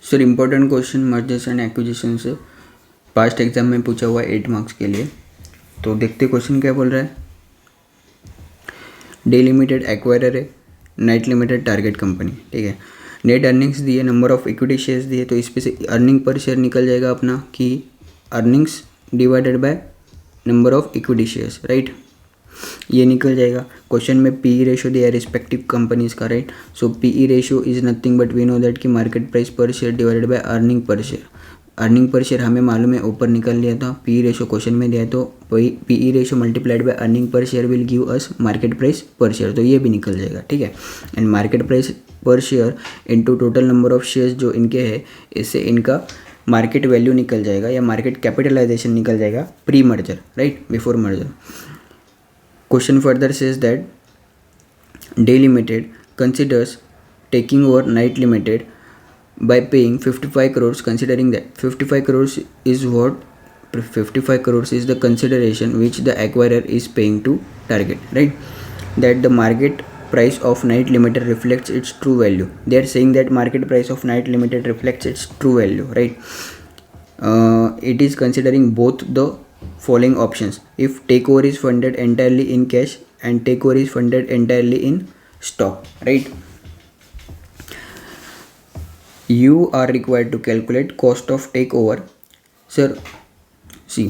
Sir important question mergers and acquisition से past exam में पूछा हुआ है 8 मार्क्स के लिए। तो देखते क्वेश्चन क्या बोल रहा है। डे लिमिटेड एक्वायरर है, नाइट लिमिटेड टारगेट कंपनी, ठीक है। नेट अर्निंग्स दिए, नंबर ऑफ इक्विटी शेयर्स दिए, तो इस पे से अर्निंग पर शेयर निकल जाएगा अपना कि earnings divided by number of equity shares, right. ये निकल जाएगा। क्वेश्चन में पीई रेशियो दिया है रिस्पेक्टिव कंपनीज का, right. So PE ratio is nothing but we know that कि market price per share divided by earning per share. Earning per share हमें मालूम है, ऊपर निकल लिया था। पीई रेशियो क्वेश्चन में दिया है, तो PE ratio multiplied by earning per share will give us market price per share, तो ये भी निकल जाएगा, ठीक है। And market price per share into total number of shares जो इनके हैं, इससे इनका मार्केट वैल्यू निकल जाएगा या मार्केट कैपिटलाइजेशन निकल जाएगा pre merger, right, before merger. Question further says that Day Limited considers taking over Night Limited by paying 55 crores, considering that 55 crores is what 55 crores is the consideration which the acquirer is paying to target, right. That the market price of Night Limited reflects its true value. They are saying that market price of Night Limited reflects its true value, right. It is considering both the following options: if takeover is funded entirely in cash and takeover is funded entirely in stock, right. You are required to calculate cost of takeover. Sir, see,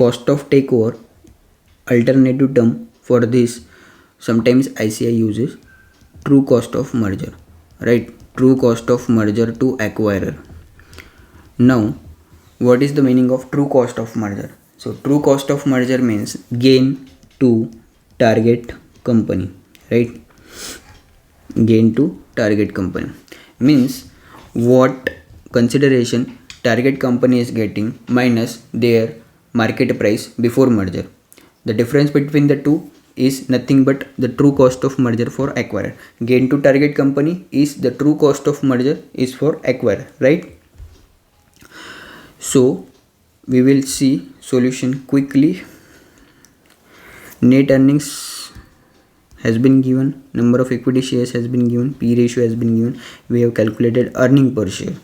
cost of takeover, alternative term for this sometimes ICI uses true cost of merger, right. True cost of merger to acquirer. Now what is the meaning of true cost of merger? So true cost of merger means gain to target company, right. Gain to target company means what consideration target company is getting minus their market price before merger. The difference between the two is nothing but the true cost of merger for acquirer. Gain to target company is the true cost of merger is for acquirer, right. So we will see solution quickly. Net earnings has been given, number of equity shares has been given, P ratio has been given. We have calculated earning per share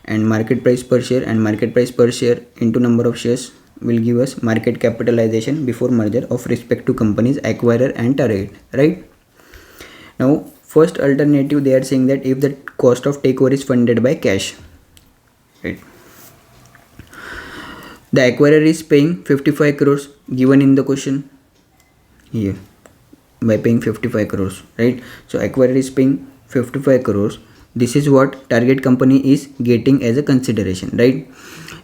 and market price per share, and market price per share into number of shares will give us market capitalization before merger of respective companies acquirer and target, right. Now first alternative, they are saying that if the cost of takeover is funded by cash, right. The acquirer is paying 55 crores given in the question here by paying 55 crores, right. So acquirer is paying 55 crores. This is what target company is getting as a consideration, right.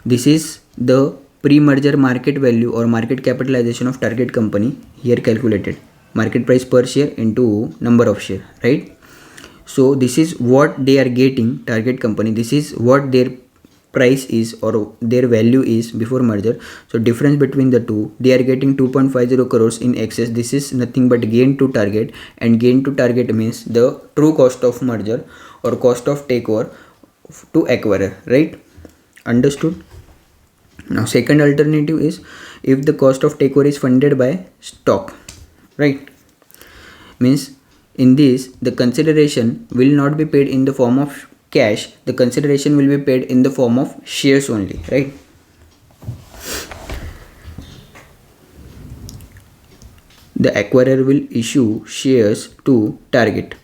This is the pre-merger market value or market capitalization of target company here calculated. Market price per share into number of share, right. So this is what they are getting, target company. This is what their price is or their value is before merger. So difference between the two, they are getting 2.50 crores in excess. This is nothing but gain to target, and gain to target means the true cost of merger or cost of takeover to acquirer, right. Understood. Now second alternative is if the cost of takeover is funded by stock, right. Means in this the consideration will not be paid in the form of cash, the consideration will be paid in the form of shares only, right. The acquirer will issue shares to target,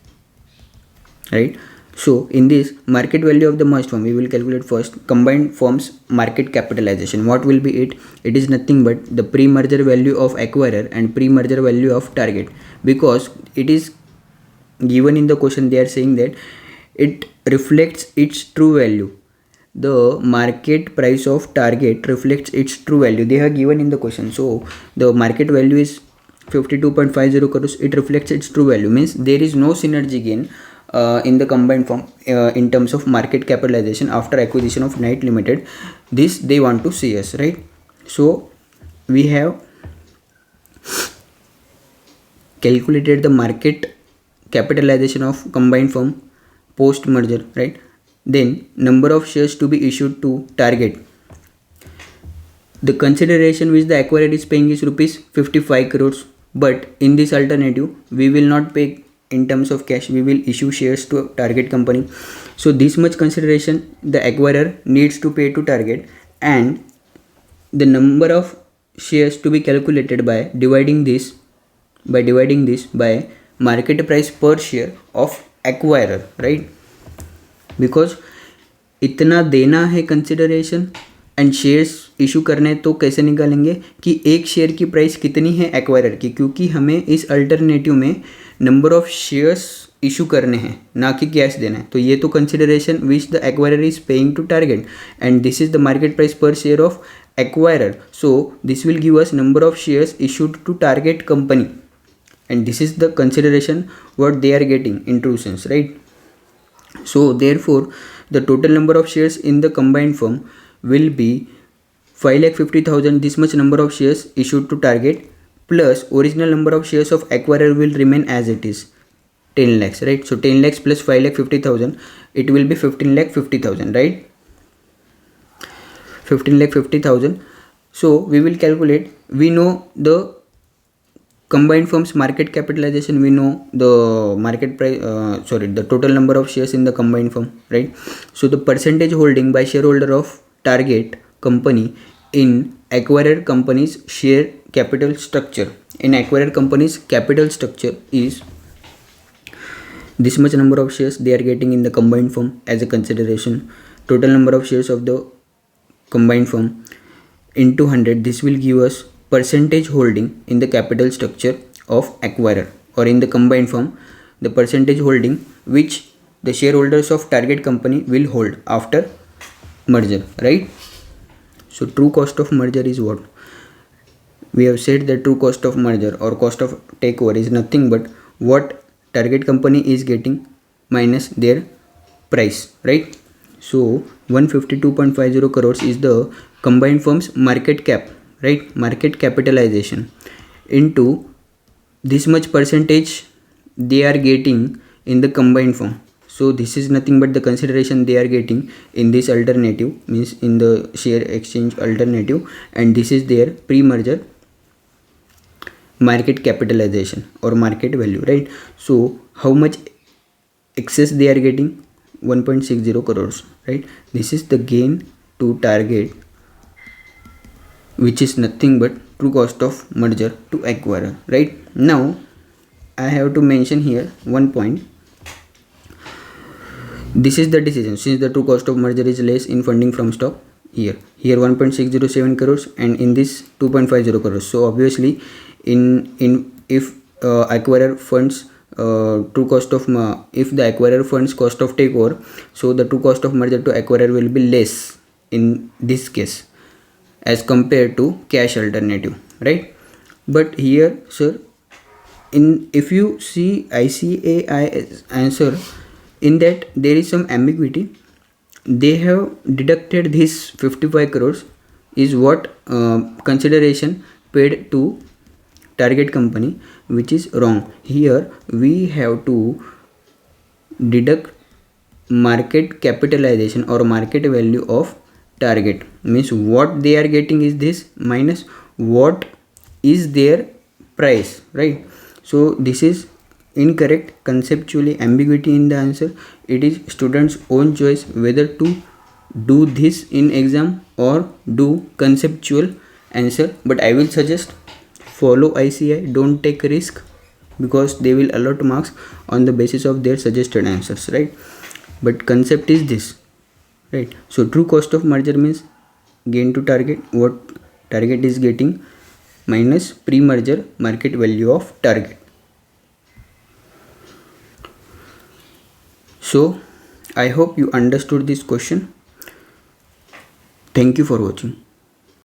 right. So in this market value of the merged firm, we will calculate first combined firms market capitalization. What will be it? It is nothing but the pre-merger value of acquirer and pre-merger value of target, because it is given in the question. They are saying that it reflects its true value. The market price of target reflects its true value. They have given in the question. So the market value is 52.50 crores. It reflects its true value, means there is no synergy gain in the combined firm in terms of market capitalization after acquisition of Night Limited. This they want to see us, right. So we have calculated the market capitalization of combined firm post merger, right. Then number of shares to be issued to target. The consideration which the acquirer is paying is rupees 55 crores, but in this alternative we will not pay in terms of cash we will issue shares to target company. So this much consideration the acquirer needs to pay to target, and the number of shares to be calculated by dividing this by market price per share of acquirer, right? Because इतना देना है consideration and shares issue करने, तो कैसे निकालेंगे कि एक share की प्राइस कितनी है एक्वायरर की, क्योंकि हमें इस अल्टरनेटिव में नंबर ऑफ शेयर्स इशू करने हैं ना कि कैश देना है. तो ये तो consideration which the acquirer is paying to target and this is the market price per share of acquirer. So this will give us number of shares issued to target company, and this is the consideration what they are getting in true sense, right? So therefore the total number of shares in the combined firm will be 5,50,000, this much number of shares issued to target, plus original number of shares of acquirer will remain as it is, 10 lakhs, right? So 10 lakhs plus 5,50,000, it will be 15,50,000, right? 15,50,000. So we will calculate, we know the combined firms market capitalization, we know the market price, the total number of shares in the combined firm, right? So the percentage holding by shareholder of target company in acquirer company's share capital structure, in acquirer company's capital structure is this much number of shares they are getting in the combined firm as a consideration, total number of shares of the combined firm into 100, this will give us percentage holding in the capital structure of acquirer, or in the combined firm the percentage holding which the shareholders of target company will hold after merger, right? So true cost of merger is what we have said, that true cost of merger or cost of takeover is nothing but what target company is getting minus their price, right? So 152.50 crores is the combined firm's market cap, right? Market capitalization into this much percentage they are getting in the combined firm. So this is nothing but the consideration they are getting in this alternative, means in the share exchange alternative, and this is their pre-merger market capitalization or market value, right? So how much excess they are getting? 1.60 crores, right? This is the gain to target, which is nothing but true cost of merger to acquirer, right? Now I have to mention here one point. This is the decision, since the true cost of merger is less in funding from stock, here 1.607 crores and in this 2.50 crores. So obviously in if acquirer funds true cost of if the acquirer funds cost of takeover, so the true cost of merger to acquirer will be less in this case as compared to cash alternative, right? But here sir, in if you see ICAI answer, in that there is some ambiguity. They have deducted this 55 crores is what consideration paid to target company, which is wrong. Here we have to deduct market capitalization or market value of target, means what they are getting is this minus what is their price, right? So this is incorrect, conceptually ambiguity in the answer. It is students own choice whether to do this in exam or do conceptual answer, but I will suggest follow ICI, don't take risk, because they will allot marks on the basis of their suggested answers, right? But concept is this, right? So true cost of merger means gain to target, what target is getting minus pre-merger market value of target. So I hope you understood this question. Thank you for watching.